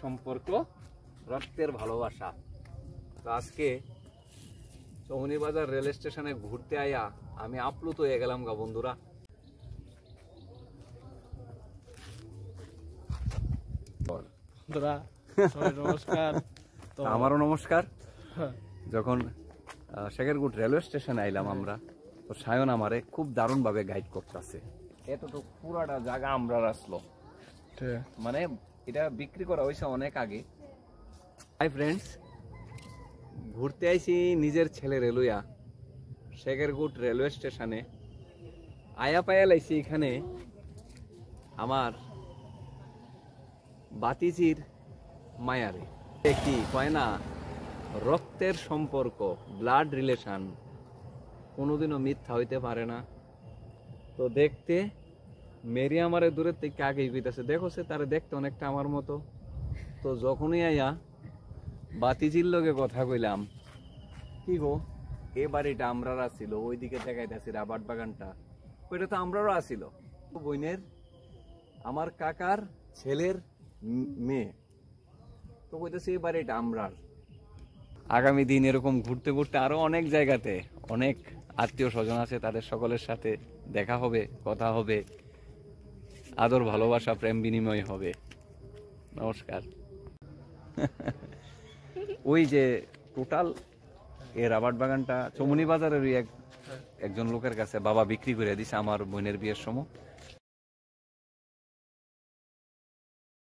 সম্পর্ক, রক্তের ভালোবাসা। তো আজকে চৌমুহনীবাজার রেল স্টেশনে ঘুরতে আয়া আমি আপ্লুত হয়ে গেলাম গা বন্ধুরা। নমস্কার। আমারও নমস্কার। যখন শেখেরগুট রেলওয়ে স্টেশনে আইলাম আমরা, তো সায়ন আমারে খুব দারুণ ভাবে গাইড করতেছে। এতটুকু পুরাটা জায়গা আমরা আসলো, মানে এটা বিক্রি করা হয়েছে অনেক আগে। হাই ফ্রেন্ডস, ঘুরতে আইছি নিজের ছেলে রেলুয়া শেখেরগুট রেলওয়ে স্টেশনে। আয়া পায়া লাইছি এখানে আমার বাতিজির মায়ারে। কি কয় না, রক্তের সম্পর্ক, ব্লাড রিলেশন কোনোদিনও মিথ্যা হইতে পারে না। তো দেখতে মেরি আমারে দূরের থেকে আগেই বিতেছে, দেখো সে তারে দেখতে অনেকটা আমার মতো। তো যখনই আয়া বাতিজির লগে কথা কইলাম, কি গো এ বাড়িটা আমরার আসিল, ওইদিকে দেখাইতেছি রাবার বাগানটা, ওইটা তো আমরারও আসিল। বোনের আমার কাকার ছেলের মেয়ে, তো কইতেছি এই বাড়িটা আমরার। আগামী দিন এরকম ঘুরতে ঘুরতে আরো অনেক জায়গাতে অনেক আত্মীয় স্বজন আছে, তাদের সকলের সাথে দেখা হবে, কথা হবে, আদর ভালোবাসা প্রেম বিনিময় হবে। নমস্কার। ওই যে টোটাল এই রাবার বাগানটা চৌমুহনীবাজারের একজন লোকের কাছে বাবা বিক্রি করে দিছে আমার বোনের বিয়ের সময়।